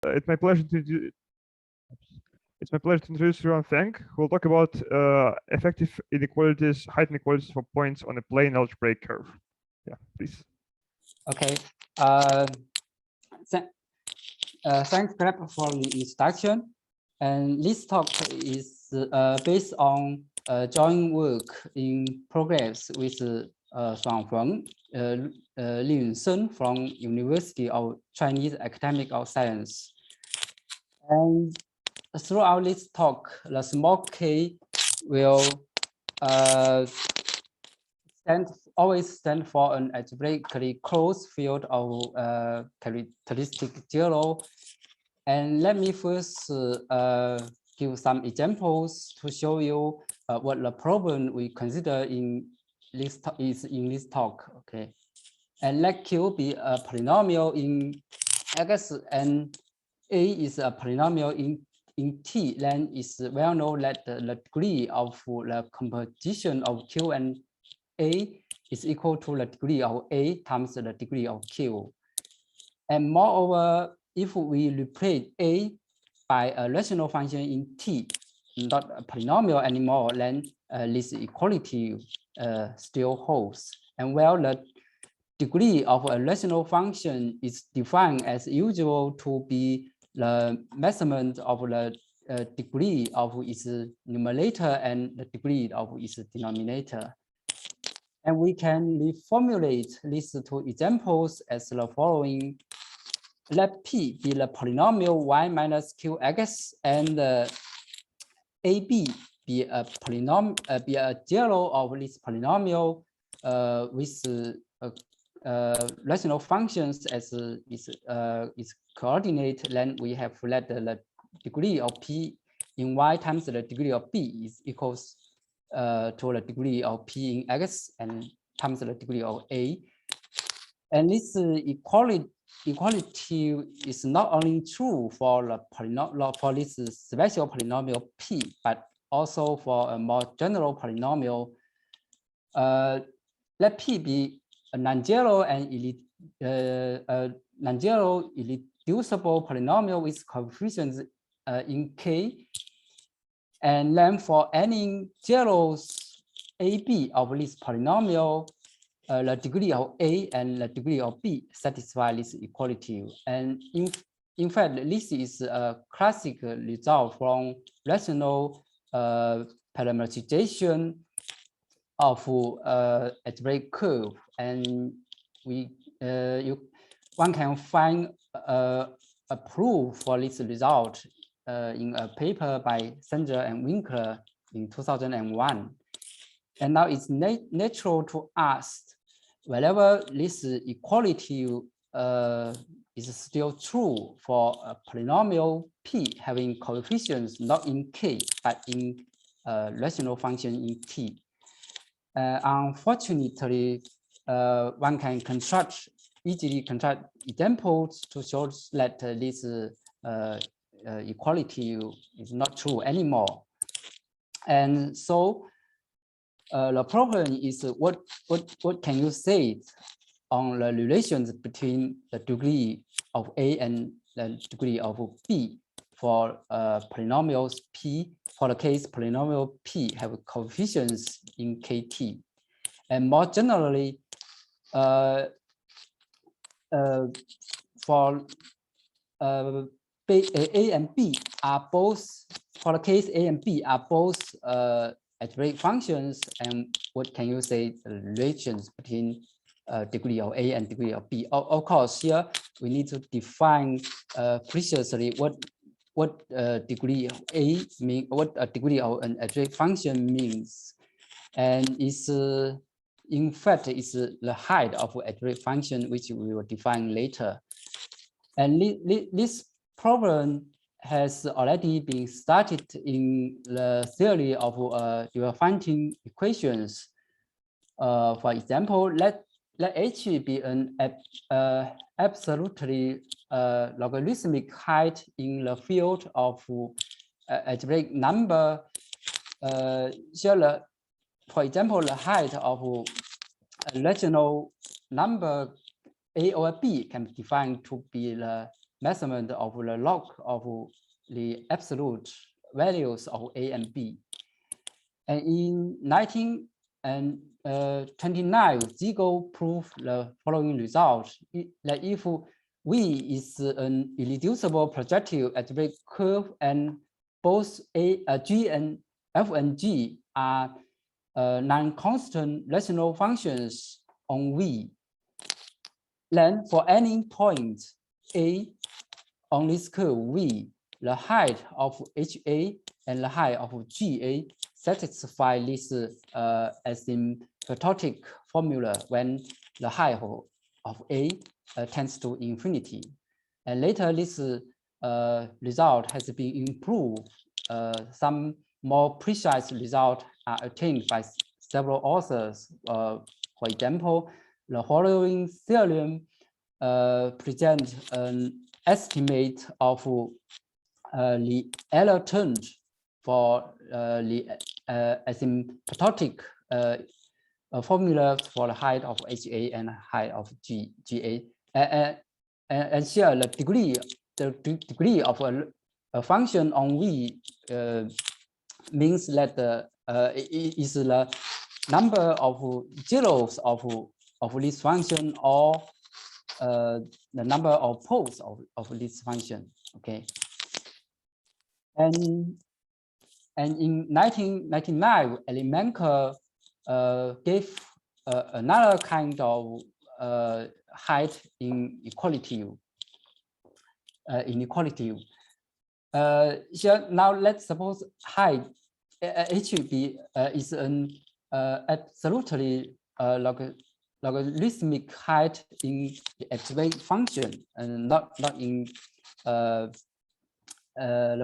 It's my pleasure to introduce Ruyong Feng, who will talk about effective inequalities, height inequalities for points on a plane algebraic curve. Yeah, please. Okay. Thanks, Greg, for the introduction. And this talk is based on joint work in progress with Ruyong Feng, Ruyong Feng from University of Chinese Academy of Science. And throughout this talk, the small k will always stand for an algebraically closed field of characteristic 0. And let me first give some examples to show you what the problem we consider in this talk. Okay, and let Q be a polynomial in X and A is a polynomial in T. Then it's well known that the degree of the composition of Q and A is equal to the degree of A times the degree of Q. And moreover, if we replace A by a rational function in T, not a polynomial anymore, then this equality still holds. And well, the degree of a rational function is defined as usual to be the measurement of the degree of its numerator and the degree of its denominator. And we can reformulate these two examples as the following. Let P be the polynomial y minus qx and AB be a polynomial, be a 0 of this polynomial with rational functions as its coordinate. Then we have let the degree of P in y times the degree of B is equals to the degree of P in X and times the degree of A. And this equality is not only true for the polynomial, for this special polynomial P, but also for a more general polynomial. Let P be a non-zero and non-zero irreducible polynomial with coefficients in K. And then for any zeros AB of this polynomial, the degree of A and the degree of B satisfy this equality. And in fact, this is a classic result from rational parameterization of algebraic curve. And one can find a proof for this result in a paper by Sanger and Winkler in 2001. And now it's natural to ask whether this equality is still true for a polynomial P having coefficients not in K, but in rational function in T. Unfortunately, one can easily construct examples to show that this equality is not true anymore. And so the problem is what can you say on the relations between the degree of A and the degree of B for polynomials P, for the case polynomial P have coefficients in KT. And more generally, for A and B are both, for the case A and B are both algebraic functions, and what can you say the relations between degree of A and degree of B? Of course, here we need to define precisely what degree of A mean, what a degree of an algebraic function means, and is in fact is the height of an algebraic function, which we will define later. And this problem has already been started in the theory of Differential equations. For example, let H be an absolutely logarithmic height in the field of algebraic number. Here, for example, the height of a rational number A or B can be defined to be the measurement of the log of the absolute values of A and B. And in 1929, Ziegel proved the following result, that if V is an irreducible projective algebraic curve and both G and F and G are non-constant rational functions on V, then for any point A on this curve V, the height of HA and the height of GA satisfy this asymptotic formula when the height of A tends to infinity. And later this result has been improved. Some more precise results are attained by several authors. For example, the following theorem presents an estimate of the error terms for the asymptotic formula for the height of HA and height of GA. And here the degree of a function on V means that it is the number of zeros of this function or the number of poles of this function. Okay. And in 1999, Elimenko gave another kind of height inequality. Here now let's suppose height HB is an absolutely logarithmic height in the algebraic function and not in the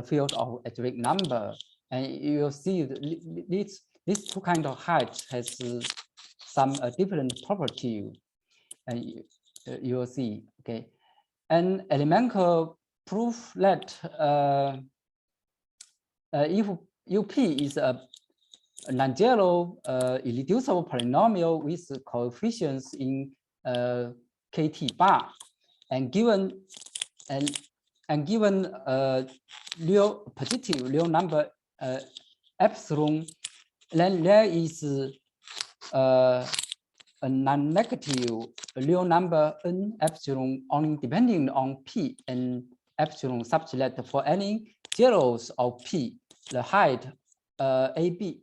field of algebraic number. And you will see these two kinds of height has some different property, and you will see. Okay, and Elimenko proof that if UP is a non-zero irreducible polynomial with coefficients in KT bar, and given real positive real number epsilon, then there is a non-negative real number n epsilon only depending on p and epsilon, such that for any zeros of p, the height AB,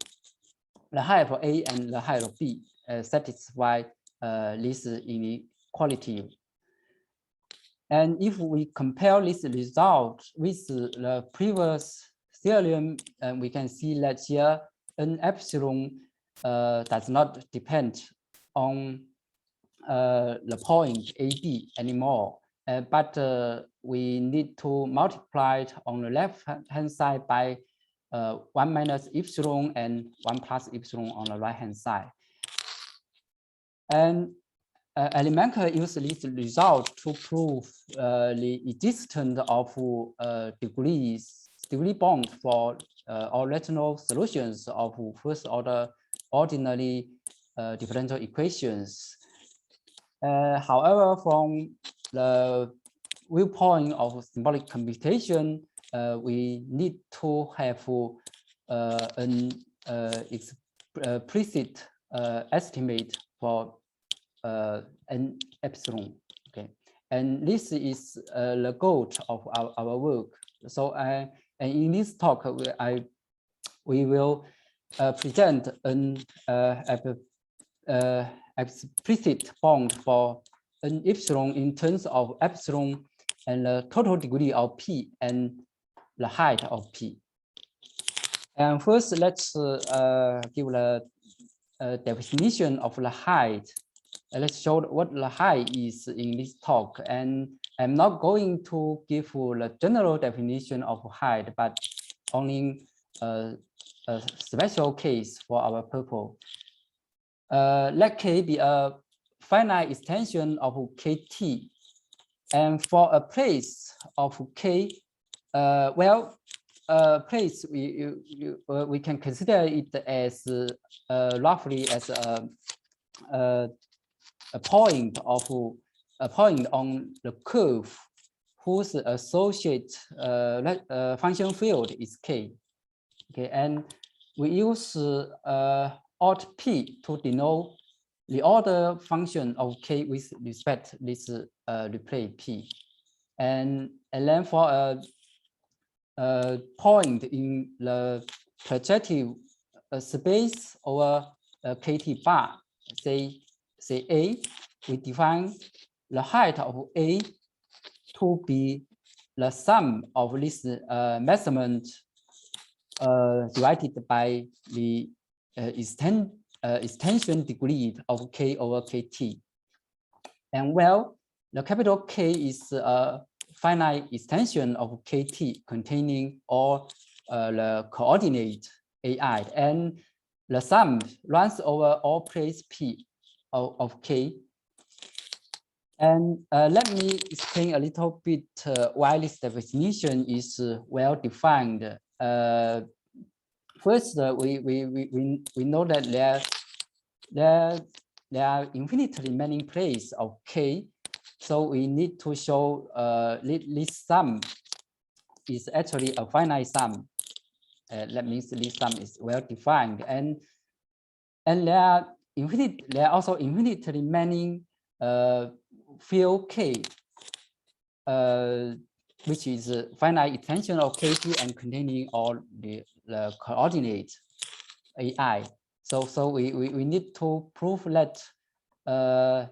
the height for A and the height of B satisfy this inequality. And if we compare this result with the previous theorem, we can see that here n epsilon does not depend on the point AB anymore, but we need to multiply it on the left-hand side by 1 minus epsilon and 1 plus epsilon on the right-hand side. And Elimenko used this result to prove the existence of degree bond for all rational solutions of first-order ordinary differential equations. However, from the viewpoint of symbolic computation, we need to have an explicit estimate for n epsilon. Okay, and this is the goal of our work. So, and in this talk, we will present an explicit bond for n epsilon in terms of epsilon and the total degree of P and the height of P. And first, let's give the definition of the height. Let's show what the height is in this talk. And I'm not going to give the general definition of height, but only a special case for our purpose. Let K be a finite extension of KT. And for a place of K, place we can consider it as roughly as a point on the curve whose associate function field is K. Okay, and we use alt P to denote the order function of K with respect to this replay P. And then for a point in the projective space over KT bar, say A, we define the height of A to be the sum of this measurement divided by the extension degree of K over KT. And well, the capital K is a finite extension of KT containing all the coordinate AI, and the sum runs over all place P of K. And let me explain a little bit why this definition is well defined. First, we know that there are infinitely many places of K, so we need to show this sum is actually a finite sum. That means this sum is well defined, and there are also infinitely many field K, which is a finite extension of KT and containing all the coordinate AI. So we need to prove that the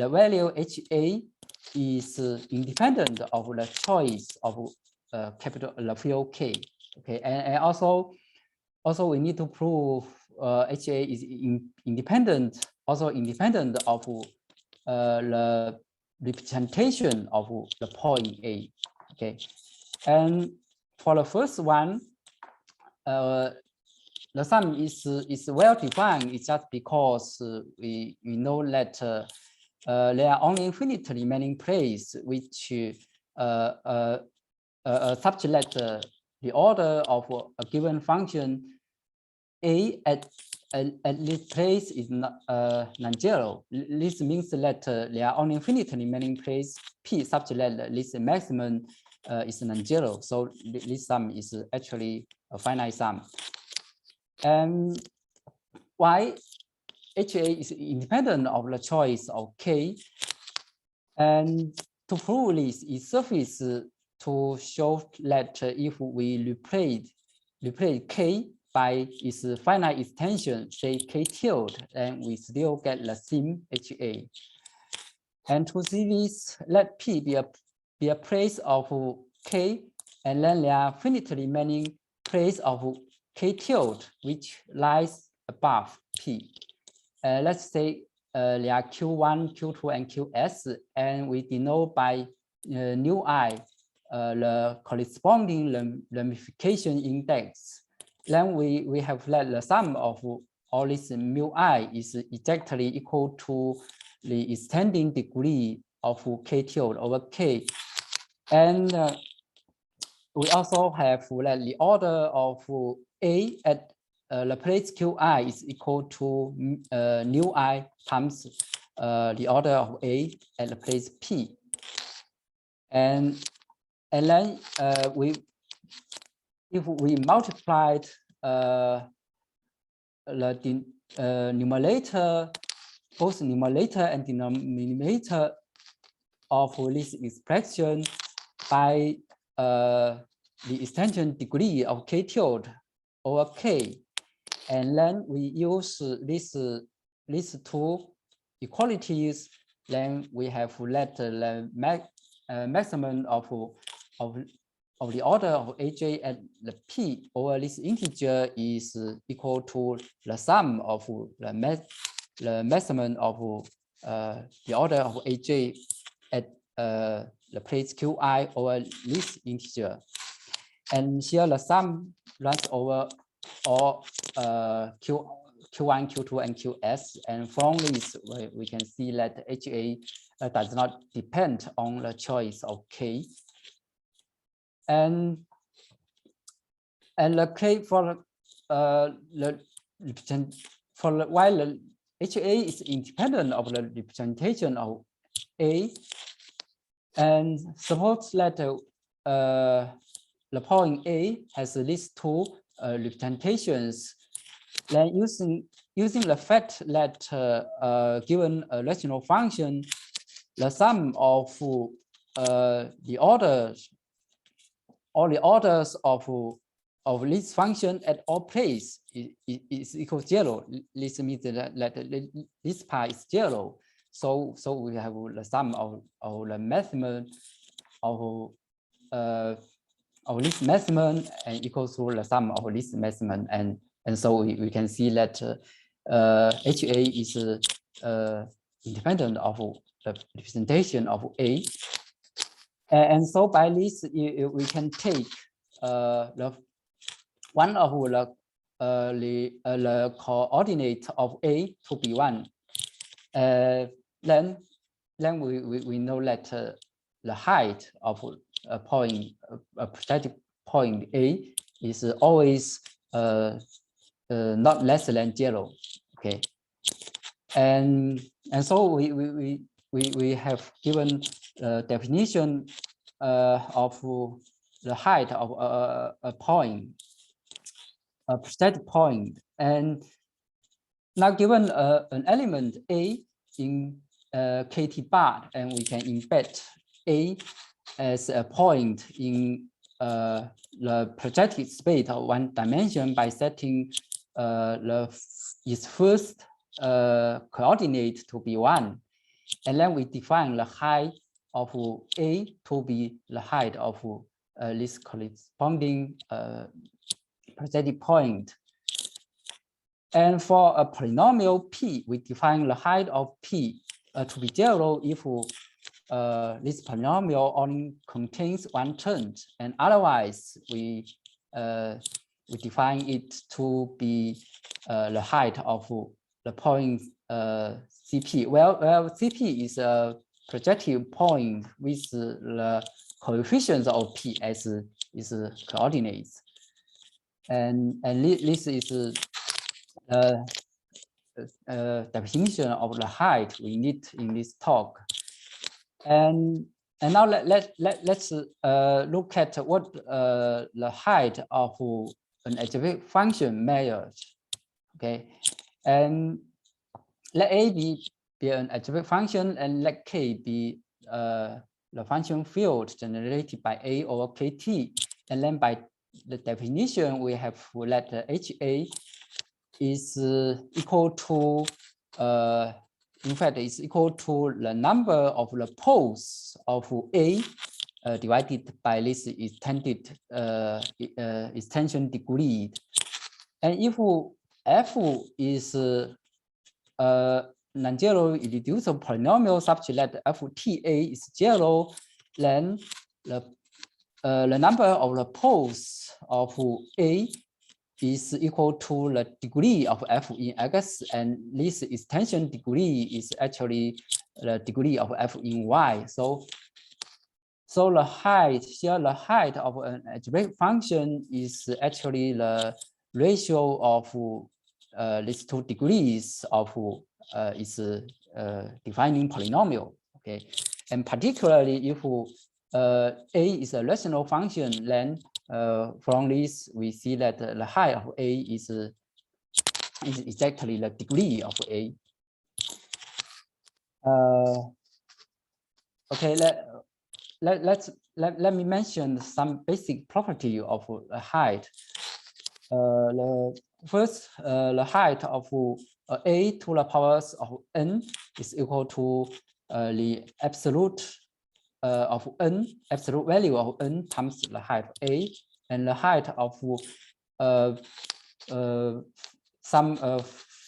value HA is independent of the choice of the field K. Okay, and also we need to prove HA is independent of the representation of the point A. Okay, and for the first one, the sum is well defined. It's just because we know that there are only infinitely many places which such that the order of a given function A at this place is non-zero. This means that there are only infinitely many places P such that this maximum is non-zero. So this sum is actually a finite sum. And why HA is independent of the choice of K? And to prove this, it suffices to show that if we replace K by its finite extension, say K tilde, then we still get the same HA. And to see this, let P be a place of K, and then there are infinitely many places of K tilde which lies above P. Let's say there are Q1, Q2, and Qs, and we denote by nu I the corresponding ramification index. Then we have that the sum of all this mu I is exactly equal to the extending degree of K tilde over K. And we also have that the order of A at the place Qi is equal to nu I times the order of A at the place P. And then if we multiplied the numerator, both numerator and denominator of this expression by the extension degree of K tilde over K, and then we use these two equalities, then we have let the maximum of the order of AJ at the P over this integer is equal to the sum of the maximum of the order of AJ at the place Qi over this integer. And here the sum runs over all Q1, Q2, and Qs. And from this, we can see that HA does not depend on the choice of K. And the K for while the HA is independent of the representation of A, And suppose that the point A has these two representations. Then using the fact that given a rational function, the sum of the orders of this function at all places is equal to 0. This means that this part is 0. So we have the sum of the maximum of this maximum and equals to the sum of this maximum, and so we can see that HA is independent of the representation of A, and so by this we can take the one of the coordinate of A to be 1. Then we know that the height of a point, a projective point A, is always not less than 0. Okay, and so we have given definition of the height of a point, a projective point, and now given an element A in KT bar, and we can embed A as a point in the projective space of one dimension by setting its first coordinate to be 1, and then we define the height of A to be the height of this corresponding projective point. And for a polynomial P, we define the height of P to be 0 if this polynomial only contains one term, and otherwise we define it to be the height of the point CP. Well, CP is a projective point with the coefficients of P as its coordinates, and this is definition of the height we need in this talk. And now let's look at what the height of an algebraic function measures. Okay, and let A be an algebraic function, and let K be the function field generated by A over KT, and then by the definition we have let HA is equal to in fact it's equal to the number of the poles of A divided by this extended extension degree. And if F is non-zero irreducible polynomial such that FTA is 0, then the number of the poles of A is equal to the degree of F in X, and this extension degree is actually the degree of F in Y. So the height here, the height of an algebraic function is actually the ratio of these two degrees of its defining polynomial. Okay, and particularly if A is a rational function, then from this we see that the height of A is exactly the degree of A. Okay, let me mention some basic property of the height. First, the height of A to the powers of n is equal to the absolute of n, absolute value of n times the height of A, and the height of some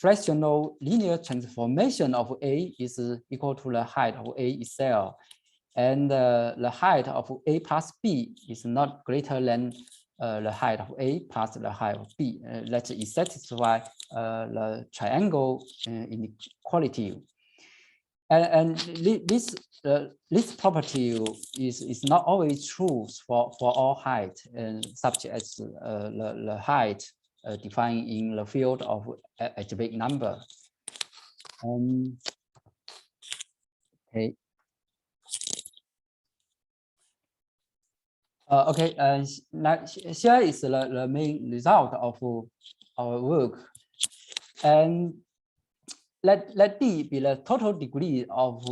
fractional linear transformation of A is equal to the height of A itself, and the height of A plus B is not greater than the height of A plus the height of B. That is satisfy the triangle inequality. And this property is not always true for all height, such as the height defined in the field of algebraic number. Okay. Okay, here is the main result of our work, and let D be the total degree of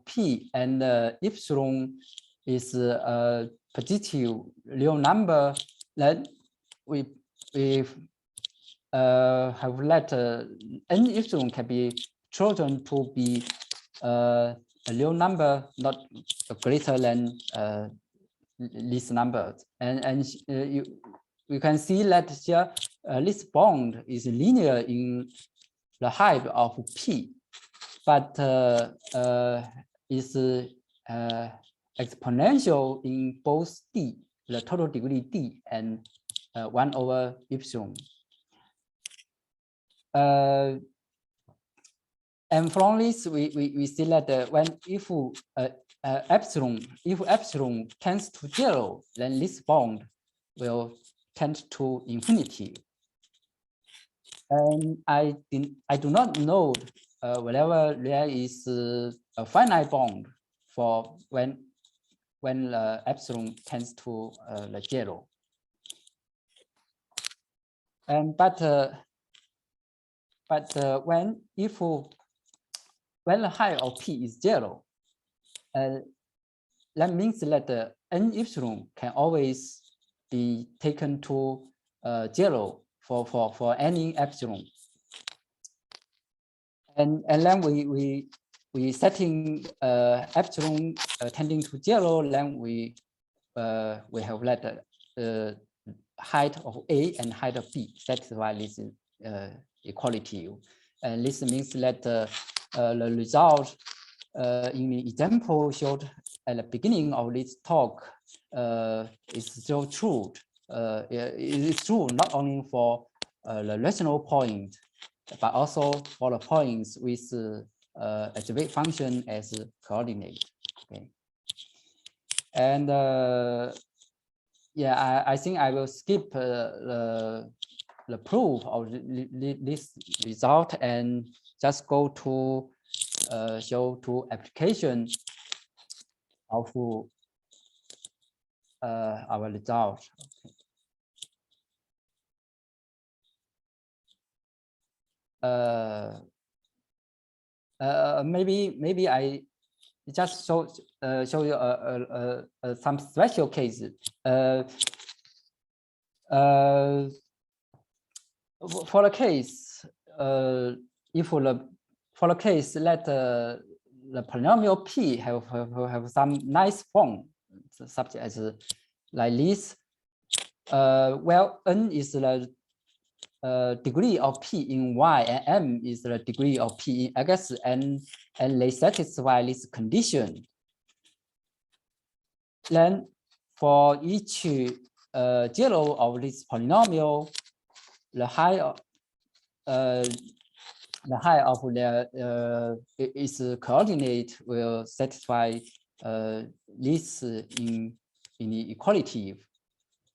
P, and epsilon is a positive real number. Then we have let n epsilon can be chosen to be a real number not greater than this number, and you can see that here this bond is linear in the height of P, but is exponential in both D, the total degree D, and 1 over epsilon. And from this, we see that when if epsilon tends to 0, then this bond will tend to infinity. And I do not know whether there is a finite bond for when epsilon tends to 0. And but when the height of P is 0, that means that n epsilon can always be taken to 0 for any epsilon. And then we setting epsilon tending to 0, then we have let the height of A and height of B satisfy this equality. And this means that the result in the example showed at the beginning of this talk is still true. It is true not only for the rational point, but also for the points with algebraic function as coordinate. Okay. And yeah, I think I will skip the proof of this result and just go to show two application of our result. Maybe I just show you some special cases. For the case, for the case that the polynomial P have some nice form, such as like this. Well, n is the degree of P in Y, and M is the degree of P in X, and they satisfy this condition. Then for each 0 of this polynomial, the height of their its coordinate will satisfy this in the equality,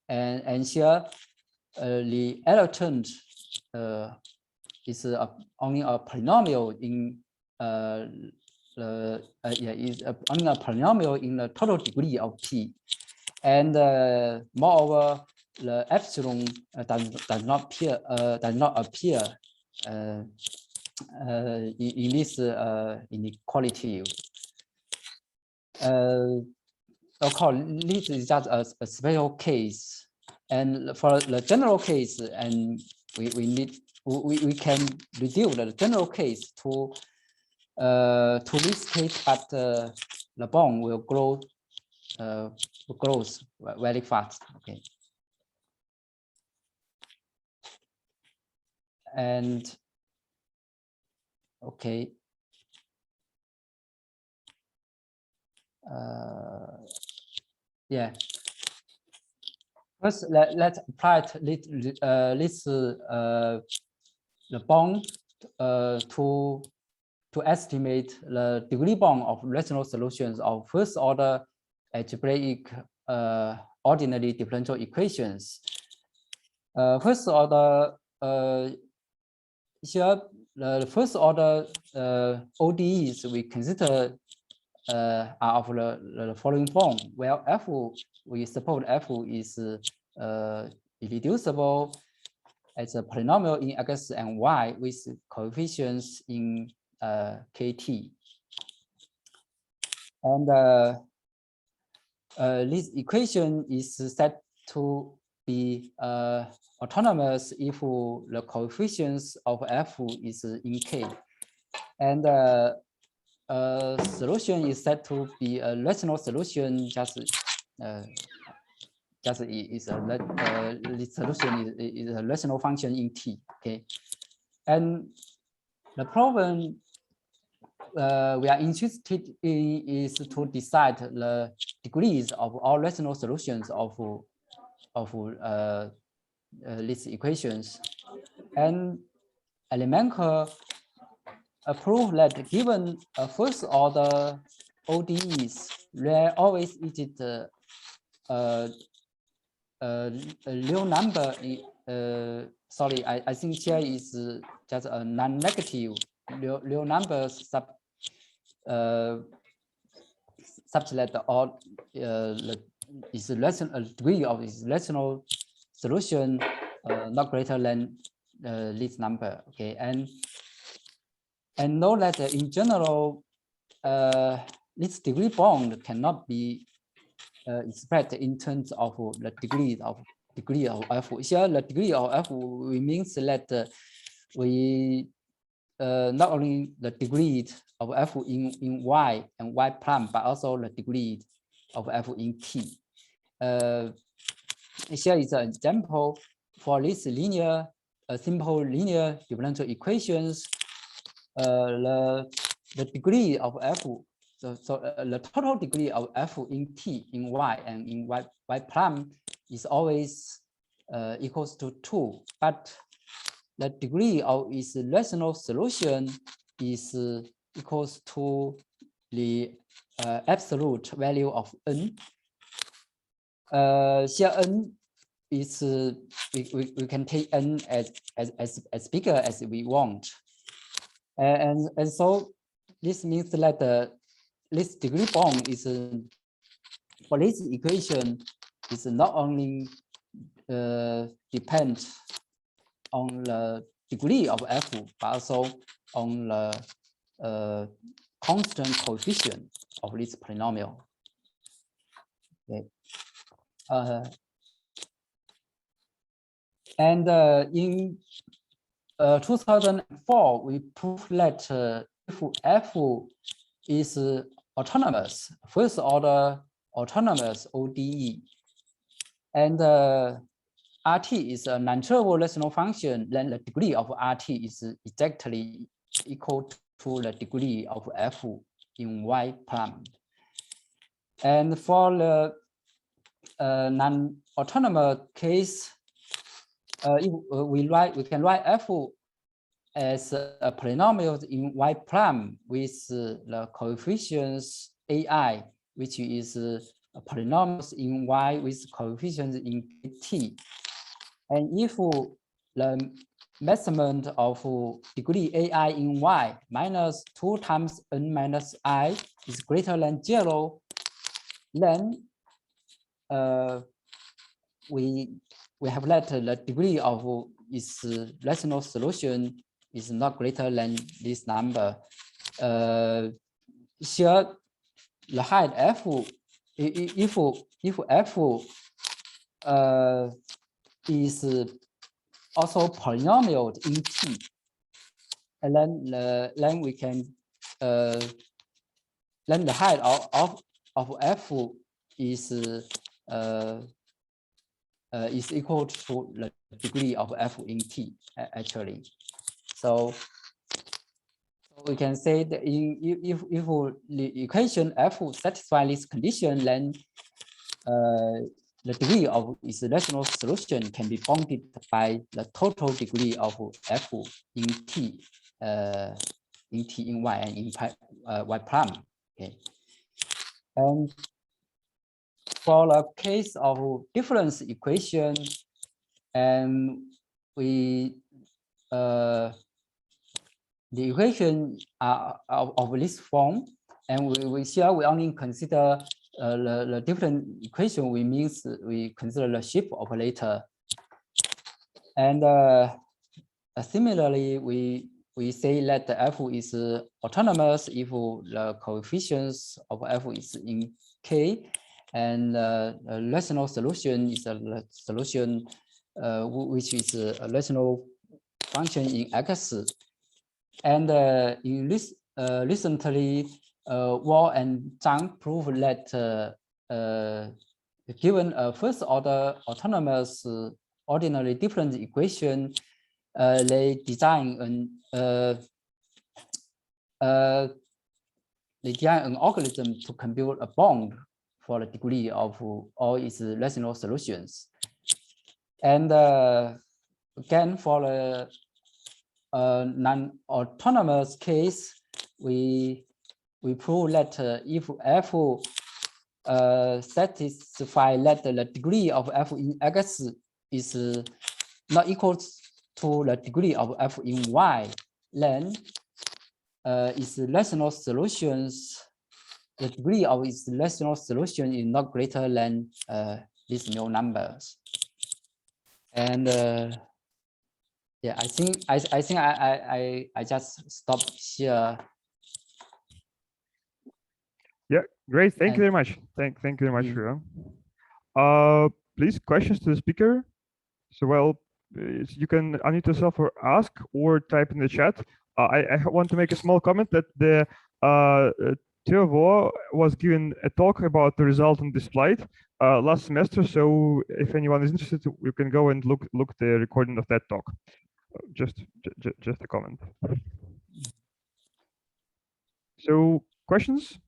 and here the adjutant is only a polynomial in is only a polynomial in the total degree of P, and moreover, the epsilon does not appear in this inequality. Of course, this is just a special case, and for the general case, and we can reduce the general case to this case, but the bond will grow grows very fast. Okay, and okay. Yeah. First, let's apply the bond to estimate the degree bond of rational solutions of first order algebraic ordinary differential equations. First order here the first order ODEs we consider are of the following form, where f, we suppose f is irreducible as a polynomial in x and y with coefficients in kt. And this equation is said to be autonomous if the coefficients of f is in k. And solution is said to be a rational solution. The solution is a rational function in T. Okay, and the problem we are interested in is to decide the degrees of all rational solutions of these equations. And Elemental prove that given a first order ODEs, there always is a real number. Sorry, I think here is just a non-negative real number such that all is a degree of its rational solution not greater than this number. Okay, and know that in general, this degree bound cannot be expressed in terms of the degree of f. Here, the degree of f means that we not only the degree of f in y and y prime, but also the degree of f in t. Here is an example for this simple linear differential equations. The degree of f, so the total degree of f in t, in y, and in y prime is always equals to 2, but the degree of its rational solution is equals to the absolute value of n. Here n is we can take n as bigger as we want, and so this means that this degree bound is for this equation is not only depend on the degree of f, but also on the constant coefficient of this polynomial. Okay. And in 2004, we proved that if f is autonomous, first order autonomous ODE, and RT is a non-trivial rational function, then the degree of RT is exactly equal to the degree of f in y prime. And for the non-autonomous case, if we can write f as a polynomial in y prime with the coefficients ai, which is a polynomial in y with coefficients in t. And if the measurement of degree ai in y minus 2 times n minus I is greater than 0, then we have that the degree of its rational solution is not greater than this number. Here, the height f, if f is also polynomial in t, and then we can then the height of f is equal to the degree of f in t actually. So we can say that if the equation f satisfies this condition, then the degree of its rational solution can be bounded by the total degree of f in t, in y and in y prime. Okay, and for the case of difference equation, and we the equation are of this form. and we only consider the different equation. We consider the shift operator, and similarly we say that the f is autonomous if the coefficients of f is in K, and a rational solution is a solution which is a rational function in X. And in this recently, Wall and Zhang proved that given a first order autonomous ordinary difference equation, they design an algorithm to compute a bound for the degree of all its rational solutions. And again, for the non-autonomous case, we prove that if f satisfy that the degree of f in X is not equal to the degree of f in Y, then its rational solutions, the degree of its rational solution is not greater than these real numbers. And yeah, I think I just stop here. Yeah, great. Thank you very much. Thank you very much, Ruyong. Please, questions to the speaker. So, well, you can unmute yourself or ask or type in the chat. I want to make a small comment that the Theovo was given a talk about the result on this slide last semester. So if anyone is interested, you can go and look the recording of that talk. Just a comment. So questions?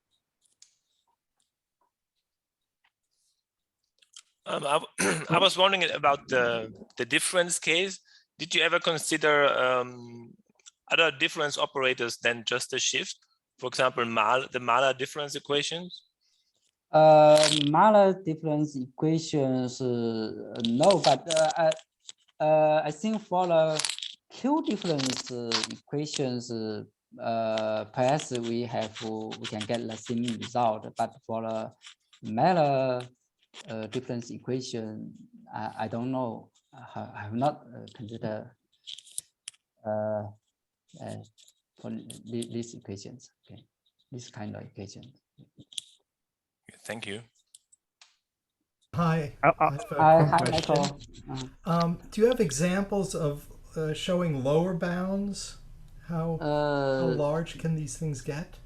I was wondering about the difference case. Did you ever consider other difference operators than just the shift? For example, the Mahler difference equations? Mahler difference equations, no, but I think for the Q difference equations, perhaps we can get the same result. But for the Mahler difference equation, I don't know. I have not considered for these equations. Okay, this kind of equation. Thank you. Hi. Hi, Michael. Do you have examples of showing lower bounds? How large can these things get?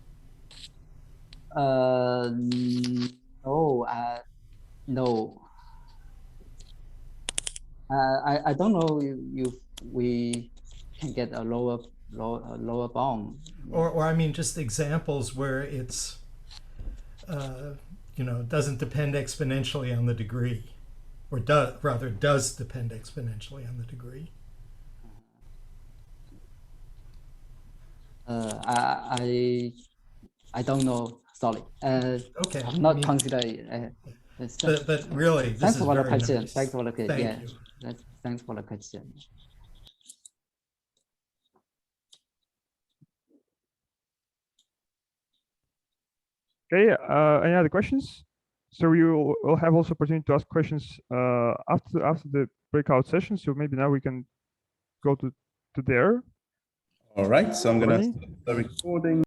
No. No. I don't know if we can get a lower bound. Or I mean, just examples where it's you know, doesn't depend exponentially on the degree, or does depend exponentially on the degree. I don't know. Sorry. Okay. I'm not considering. But really, this thanks is for the very question. nice. Thanks for the question. Thank you. Thanks for the question. Okay. Any other questions? So you will have also opportunity to ask questions after the breakout session. So maybe now we can go to there. All right. So I'm going to stop the recording.